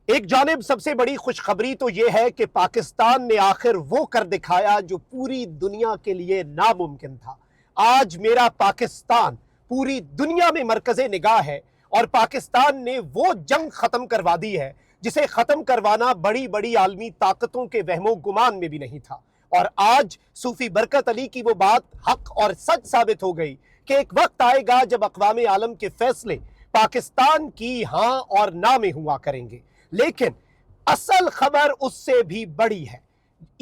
ایک جانب सबसे बड़ी खुशखबरी तो ये है कि पाकिस्तान ने आखिर वो कर दिखाया जो पूरी दुनिया के लिए नामुमकिन था। आज मेरा पाकिस्तान पूरी दुनिया में मरकज़े निगाह है और पाकिस्तान ने वो जंग ख़त्म करवा दी है जिसे ख़त्म करवाना बड़ी बड़ी आलमी ताकतों के वहमो गुमान में भी नहीं था। और आज सूफी बरकत अली की वो बात हक और सच साबित हो गई कि एक वक्त आएगा जब अक़वाम आलम के फैसले पाकिस्तान की हाँ और ना में हुआ करेंगे। लेकिन असल खबर उससे भी बड़ी है।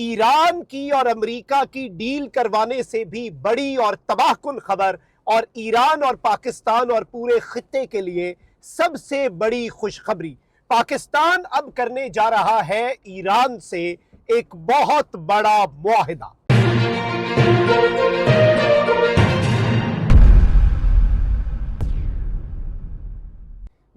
ईरान की और अमेरिका की डील करवाने से भी बड़ी और तबाहकुन खबर, और ईरान और पाकिस्तान और पूरे खित्ते के लिए सबसे बड़ी खुशखबरी, पाकिस्तान अब करने जा रहा है ईरान से एक बहुत बड़ा मुआहिदा।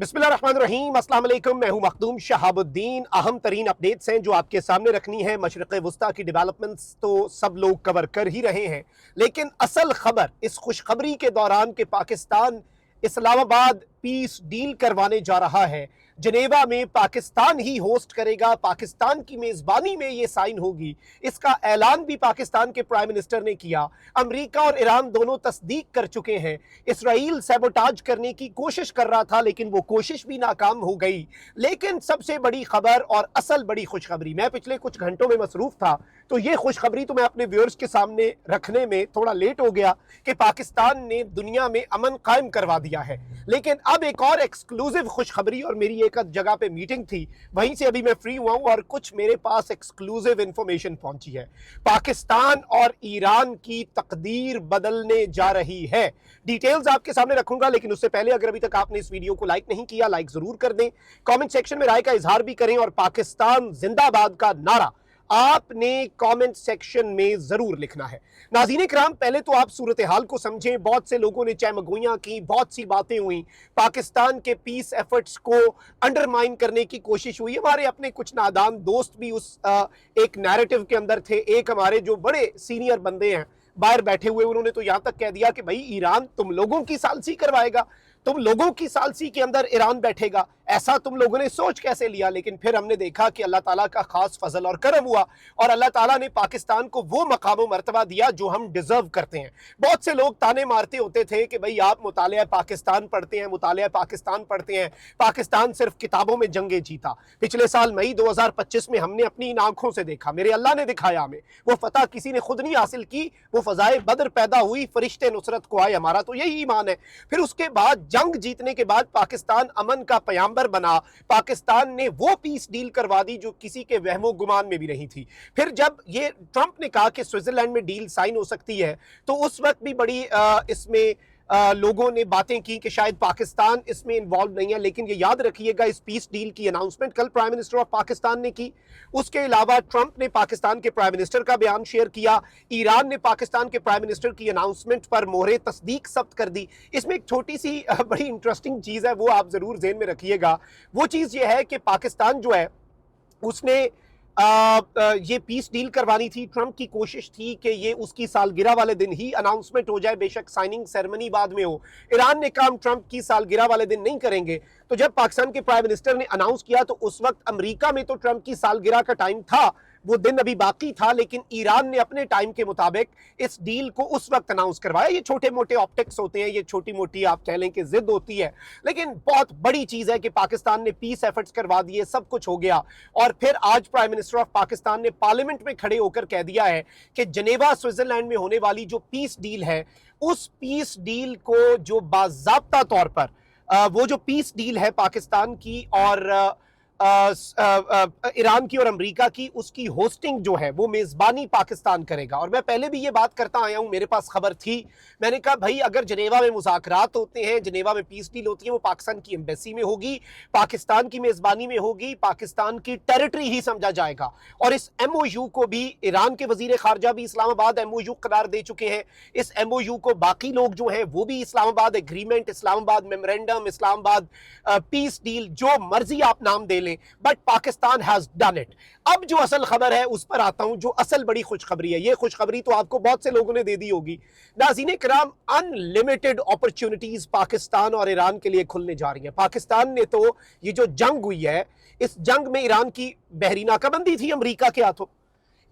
बिस्मिल्लाहिर्रहमानिर्रहीम, अस्सलाम वालेकुम। मैं हूं मखदूम शहाबुद्दीन। अहम तरीन अपडेट्स हैं जो आपके सामने रखनी है। मशरिक़ वस्ता की डेवलपमेंट्स तो सब लोग कवर कर ही रहे हैं, लेकिन असल खबर इस खुशखबरी के दौरान कि पाकिस्तान इस्लामाबाद पीस डील करवाने जा रहा है, जनेवा में पाकिस्तान ही होस्ट करेगा, पाकिस्तान की मेज़बानी में ये साइन होगी, इसका ऐलान भी पाकिस्तान के प्राइम मिनिस्टर ने किया। अमेरिका और ईरान दोनों तस्दीक कर चुके हैं। इसराइल सैबोटाज करने की कोशिश कर रहा था, लेकिन वो कोशिश भी नाकाम हो गई। लेकिन सबसे बड़ी खबर और असल बड़ी खुशखबरी, मैं पिछले कुछ घंटों में मसरूफ था, तो ये खुशखबरी तो मैं अपने व्यूअर्स के सामने रखने में थोड़ा लेट हो गया कि पाकिस्तान ने दुनिया में अमन कायम करवा दिया है। लेकिन अब एक और एक्सक्लूसिव खुशखबरी, और मेरी एक जगह पे मीटिंग थी, वहीं से अभी मैं फ्री हुआ हूं और कुछ मेरे पास एक्सक्लूसिव इंफॉर्मेशन पहुंची है। पाकिस्तान और ईरान की तकदीर बदलने जा रही है। डिटेल्स आपके सामने रखूंगा, लेकिन उससे पहले अगर अभी तक आपने इस वीडियो को लाइक नहीं किया, लाइक जरूर कर दें, कमेंट सेक्शन में राय का इजहार भी करें, और पाकिस्तान जिंदाबाद का नारा आपने कमेंट सेक्शन में जरूर लिखना है। नाज़रीन इकराम, पहले तो आप सूरत हाल को समझें। बहुत से लोगों ने चहमगोइयां की, बहुत सी बातें हुई, पाकिस्तान के पीस एफर्ट्स को अंडरमाइन करने की कोशिश हुई। हमारे अपने कुछ नादान दोस्त भी उस एक नैरेटिव के अंदर थे। एक हमारे जो बड़े सीनियर बंदे हैं बाहर बैठे हुए, उन्होंने तो यहां तक कह दिया कि भाई ईरान तुम लोगों की सालसी करवाएगा, तुम लोगों की सालसी के अंदर ईरान बैठेगा, ऐसा तुम लोगों ने सोच कैसे लिया। लेकिन फिर हमने देखा कि अल्लाह ताला का खास फजल और करम हुआ, और अल्लाह ताला ने पाकिस्तान को वो मकाम व मर्तबा दिया जो हम डिजर्व करते हैं। बहुत से लोग ताने मारते होते थे कि भाई आप मुतालिया पाकिस्तान पढ़ते हैं, मुतालिया पाकिस्तान पढ़ते हैं, पाकिस्तान सिर्फ किताबों में जंगे जीता। पिछले साल मई 2025 में हमने अपनी इन आंखों से देखा, मेरे अल्लाह ने दिखाया हमें, वो फतह किसी ने खुद नहीं हासिल की, वो फजाए बदर पैदा हुई, फरिश्ते नुसरत को आए। हमारा तो यही ईमान है। फिर उसके बाद जंग जीतने के बाद पाकिस्तान अमन का पयाम्बर बना। पाकिस्तान ने वो पीस डील करवा दी जो किसी के वहमो गुमान में भी नहीं थी। फिर जब ये ट्रंप ने कहा कि स्विट्जरलैंड में डील साइन हो सकती है, तो उस वक्त भी बड़ी इसमें लोगों ने बातें की कि शायद पाकिस्तान इसमें इन्वॉल्व नहीं है। लेकिन ये याद रखिएगा, इस पीस डील की अनाउंसमेंट कल प्राइम मिनिस्टर ऑफ पाकिस्तान ने की। उसके अलावा ट्रंप ने पाकिस्तान के प्राइम मिनिस्टर का बयान शेयर किया। ईरान ने पाकिस्तान के प्राइम मिनिस्टर की अनाउंसमेंट पर मोहरे तस्दीक सब्त कर दी। इसमें एक छोटी सी बड़ी इंटरेस्टिंग चीज़ है, वो आप ज़रूर ज़हन में रखिएगा। वो चीज़ ये है कि पाकिस्तान जो है उसने ये पीस डील करवानी थी। ट्रंप की कोशिश थी कि ये उसकी सालगिरह वाले दिन ही अनाउंसमेंट हो जाए, बेशक साइनिंग सेरेमनी बाद में हो। ईरान ने कहा हम ट्रंप की सालगिरह वाले दिन नहीं करेंगे। तो जब पाकिस्तान के प्राइम मिनिस्टर ने अनाउंस किया, तो उस वक्त अमेरिका में तो ट्रंप की सालगिरह का टाइम था, वो दिन अभी बाकी था, लेकिन ईरान ने अपने टाइम के मुताबिक इस डील को उस वक्त अनाउंस करवाया। ये छोटे मोटे ऑप्टिक्स होते हैं, ये छोटी मोटी आप कह लें कि जिद होती है, लेकिन बहुत बड़ी चीज है कि पाकिस्तान ने पीस एफर्ट्स करवा दिए, सब कुछ हो गया। और फिर आज प्राइम मिनिस्टर ऑफ पाकिस्तान ने पार्लियामेंट में खड़े होकर कह दिया है कि जनेवा स्विट्जरलैंड में होने वाली जो पीस डील है, उस पीस डील को जो बाज़ाब्ता तौर पर वो जो पीस डील है पाकिस्तान की और ईरान की और अमेरिका की, उसकी होस्टिंग जो है वो मेज़बानी पाकिस्तान करेगा। और मैं पहले भी ये बात करता आया हूं, मेरे पास खबर थी, मैंने कहा भाई अगर जनेवा में मुज़ाकरात होते हैं, जनेवा में पीस डील होती है, वो पाकिस्तान की एम्बेसी में होगी, पाकिस्तान की मेज़बानी में होगी, पाकिस्तान की टेरिटरी ही समझा जाएगा। और इस MOU को भी ईरान के वज़ीर ख़ारजा भी इस्लामाबाद MOU करार दे चुके हैं। इस MOU को बाकी लोग जो हैं वो भी Islamabad agreement, Islamabad memorandum, Islamabad peace deal, जो मर्जी आप नाम दे लें, but Pakistan has done it. अब जो असल खबर है उस पर आता हूं, जो असल बड़ी खुशखबरी है। ये खुशखबरी तो आपको बहुत से लोगों ने दे दी होगी। नाज़रीन किराम, अनलिमिटेड अपॉर्चुनिटीज पाकिस्तान और ईरान के लिए खुलने जा रही हैं। पाकिस्तान ने तो ये जो जंग हुई है, इस जंग में ईरान की बहरी नाकाबंदी थी अमेरिका के हाथों,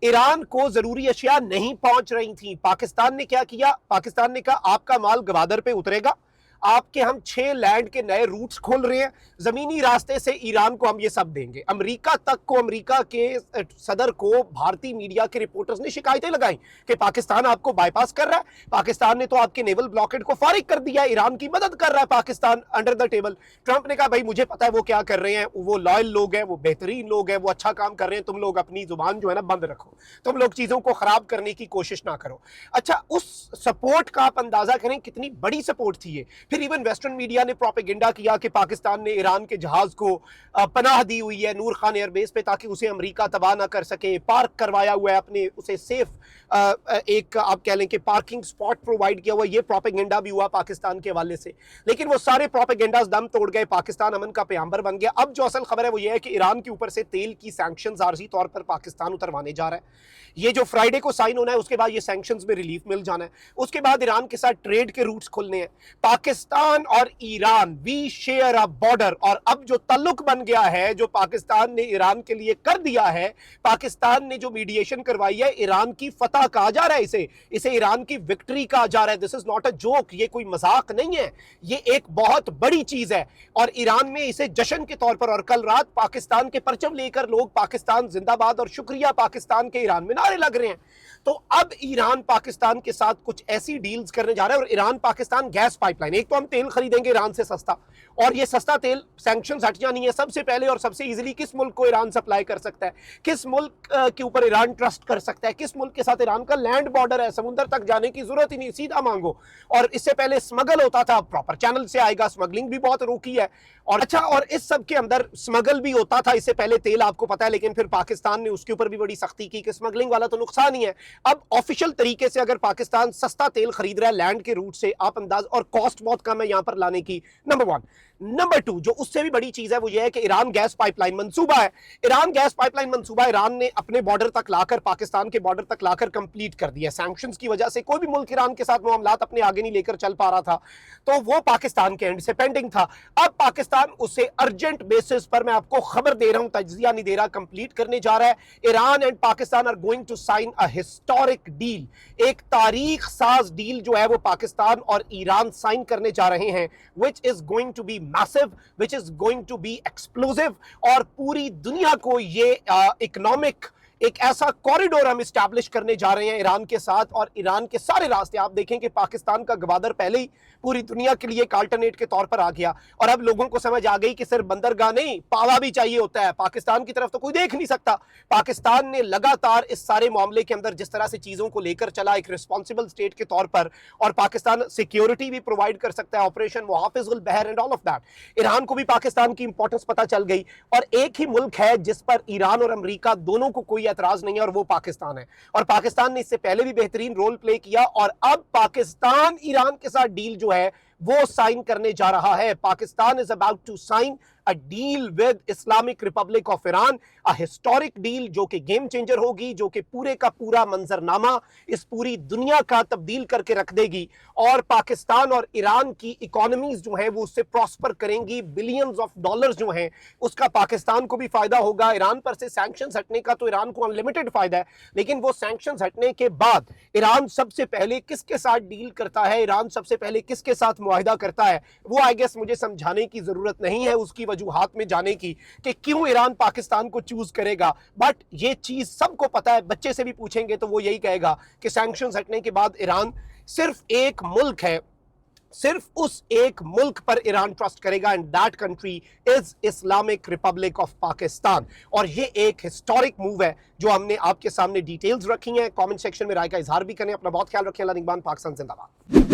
ईरान को जरूरी अशिया नहीं पहुंच रही थी। पाकिस्तान ने क्या किया? पाकिस्तान ने कहा आपका माल गवादर पे उतरेगा, आपके हम 6 लैंड के नए रूट्स खोल रहे हैं, जमीनी रास्ते से ईरान को हम ये सब देंगे। अमेरिका तक को, अमेरिका के सदर को भारतीय मीडिया के रिपोर्टर्स ने शिकायतें लगाई कि पाकिस्तान आपको बाईपास कर रहा है, पाकिस्तान ने तो आपके नेवल ब्लॉकेड को फारिग कर दिया, ईरान की मदद कर रहा है Pakistan under the table. Trump ने कहा भाई मुझे पता है वो क्या कर रहे हैं, वो लॉयल लोग हैं, वो बेहतरीन लोग हैं, वो अच्छा काम कर रहे हैं, तुम लोग अपनी जुबान जो है ना बंद रखो, तुम लोग चीजों को खराब करने की कोशिश ना करो। अच्छा, उस सपोर्ट का आप अंदाजा करें कितनी बड़ी सपोर्ट थी ये। फिर इवन वेस्टर्न मीडिया ने प्रोपेगेंडा किया कि पाकिस्तान ने ईरान के जहाज को पनाह दी हुई है नूर खान एयरबेस पे, ताकि उसे अमेरिका तबाह ना कर सके, पार्क करवाया हुआ है अपने, उसे सेफ एक आप कह लें कि पार्किंग स्पॉट प्रोवाइड किया हुआ। ये प्रोपेगेंडा भी हुआ पाकिस्तान के हवाले से, लेकिन वो सारे प्रोपेगेंडास दम तोड़ गए, पाकिस्तान अमन का प्याम्बर बन गया। अब जो असल खबर है वो ये है कि ईरान के ऊपर से तेल की सैंक्शंस आर्जी तौर पर पाकिस्तान उतरवाने जा रहा है। ये जो फ्राइडे को साइन होना है उसके बाद ये सैंक्शंस में रिलीफ मिल जाना है, उसके बाद ईरान के साथ ट्रेड के रूट्स खुलने हैं। पाकिस्तान और Iran, we share a border, और अब जो तल्लुक बन गया है जो पाकिस्तान ने ईरान के लिए कर दिया है, पाकिस्तान ने जो मीडिएशन करवाई है, ईरान की फतह कहा जा रहा है, इसे ईरान की विक्ट्री कहा जा रहा है। This is not a joke, ये कोई मजाक नहीं है, ये एक बहुत बड़ी चीज है और ईरान में इसे जश्न के तौर पर, और कल रात पाकिस्तान के परचम लेकर लोग पाकिस्तान जिंदाबाद और शुक्रिया पाकिस्तान के ईरान में नारे लग रहे हैं। तो अब ईरान पाकिस्तान के साथ कुछ ऐसी डील्स करने जा रहा है, और ईरान पाकिस्तान गैस पाइपलाइन, एक तो हम तेल खरीदेंगे ईरान से सस्ता, और ये सस्ता तेल सैंक्शंस हट जानी है। सबसे पहले और सबसे इजीली किस मुल्क को ईरान सप्लाई कर सकता है, किस मुल्क के ऊपर ईरान ट्रस्ट कर सकता है, किस मुल्क के साथ ईरान का लैंड बॉर्डर है, समुद्र तक जाने की जरूरत ही नहीं, सीधा मांगो। और इससे पहले स्मगल होता था, प्रॉपर चैनल से आएगा, स्मगलिंग भी बहुत रोकी है। और अच्छा, और इस सब के अंदर स्मगल भी होता था इससे पहले तेल, आपको पता है, लेकिन फिर पाकिस्तान ने उसके ऊपर भी बड़ी सख्ती की कि स्मगलिंग वाला तो नुकसान ही है। अब ऑफिशियल तरीके से अगर पाकिस्तान सस्ता तेल खरीद रहा है लैंड के रूट से, आप अंदाज, और कॉस्ट बहुत कम है यहां पर लाने की, नंबर 1। नंबर 2, जो उससे भी बड़ी चीज है वो ये है कि ईरान गैस पाइपलाइन मंसूबा है। ईरान गैस पाइपलाइन मंसूबा ईरान ने अपने बॉर्डर तक लाकर, पाकिस्तान के बॉर्डर तक लाकर कंप्लीट कर दिया। सैंक्शंस की वजह से कोई भी मुल्क ईरान के साथ मामलात अपने आगे नहीं लेकर चल पा रहा था, तो वो पाकिस्तान के एंड से पेंडिंग था। अब पाकिस्तान उसे अर्जेंट बेसिस पर, मैं आपको खबर दे रहा हूं, तज्जिया नहीं दे रहा, कंप्लीट करने जा रहा है। Iran and Pakistan are going to sign a historic deal, एक तारीख साज डील जो है वो पाकिस्तान और ईरान साइन करने जा रहे हैं, which is going to be massive, which is going to be explosive, और पूरी दुनिया को ये इकोनॉमिक एक ऐसा कॉरिडोर हम इस्टेब्लिश करने जा रहे हैं ईरान के साथ। और ईरान के सारे रास्ते आप देखें कि पाकिस्तान का गवादर पहले ही पूरी दुनिया के लिए एक अल्टरनेट के तौर पर आ गया, और अब लोगों को समझ आ गई कि सिर्फ बंदरगाह नहीं, पावा भी चाहिए होता है। पाकिस्तान की तरफ तो कोई देख नहीं सकता। पाकिस्तान ने लगातार इस सारे मामले के अंदर जिस तरह से चीजों को लेकर चला एक रिस्पॉन्सिबल स्टेट के तौर पर, और पाकिस्तान सिक्योरिटी भी प्रोवाइड कर सकता है, ऑपरेशन मुहाफिजुल बहर and all of that. Iran को भी पाकिस्तान की इंपॉर्टेंस पता चल गई, और एक ही मुल्क है जिस पर ईरान और अमेरिका दोनों को कोई एतराज नहीं है, और वो पाकिस्तान है। और पाकिस्तान ने इससे पहले भी बेहतरीन रोल प्ले किया, और अब पाकिस्तान ईरान के साथ डील जो है वो साइन करने जा रहा है। Pakistan is about to sign a deal with Islamic Republic of Iran, a historic deal जो कि गेम चेंजर होगी, जो कि पूरे का पूरा मंजरनामा इस पूरी दुनिया का तब्दील करके रख देगी, और पाकिस्तान और ईरान की इकोनॉमीज जो है वो उससे प्रॉस्पर करेंगी। बिलियंस ऑफ डॉलर्स जो हैं उसका पाकिस्तान को भी फायदा होगा। ईरान पर से सैंक्शंस हटने का तो ईरान को अनलिमिटेड फायदा है, लेकिन वो सैंक्शंस हटने के बाद ईरान सबसे पहले किसके साथ डील करता है, ईरान सबसे पहले किसके साथ मुआहिदा करता है, वो आई गेस मुझे समझाने की जरूरत नहीं है, उसकी वजूहात में जाने की कि क्यों ईरान पाकिस्तान को चूज करेगा। बट ये चीज सबको पता है, बच्चे से भी पूछेंगे तो वो यही कहेगा कि सैंक्शंस हटने के बाद ईरान सिर्फ एक मुल्क है, सिर्फ उस एक मुल्क पर ईरान ट्रस्ट करेगा, and that country is Islamic Republic of Pakistan. और ये एक हिस्टोरिक मूव है जो हमने आपके सामने डिटेल्स रखी हैं। कमेंट सेक्शन में राय का इजहार भी करें। अपना बहुत ख्याल रखें। अल्लाह निगहबान। पाकिस्तान जिंदाबाद।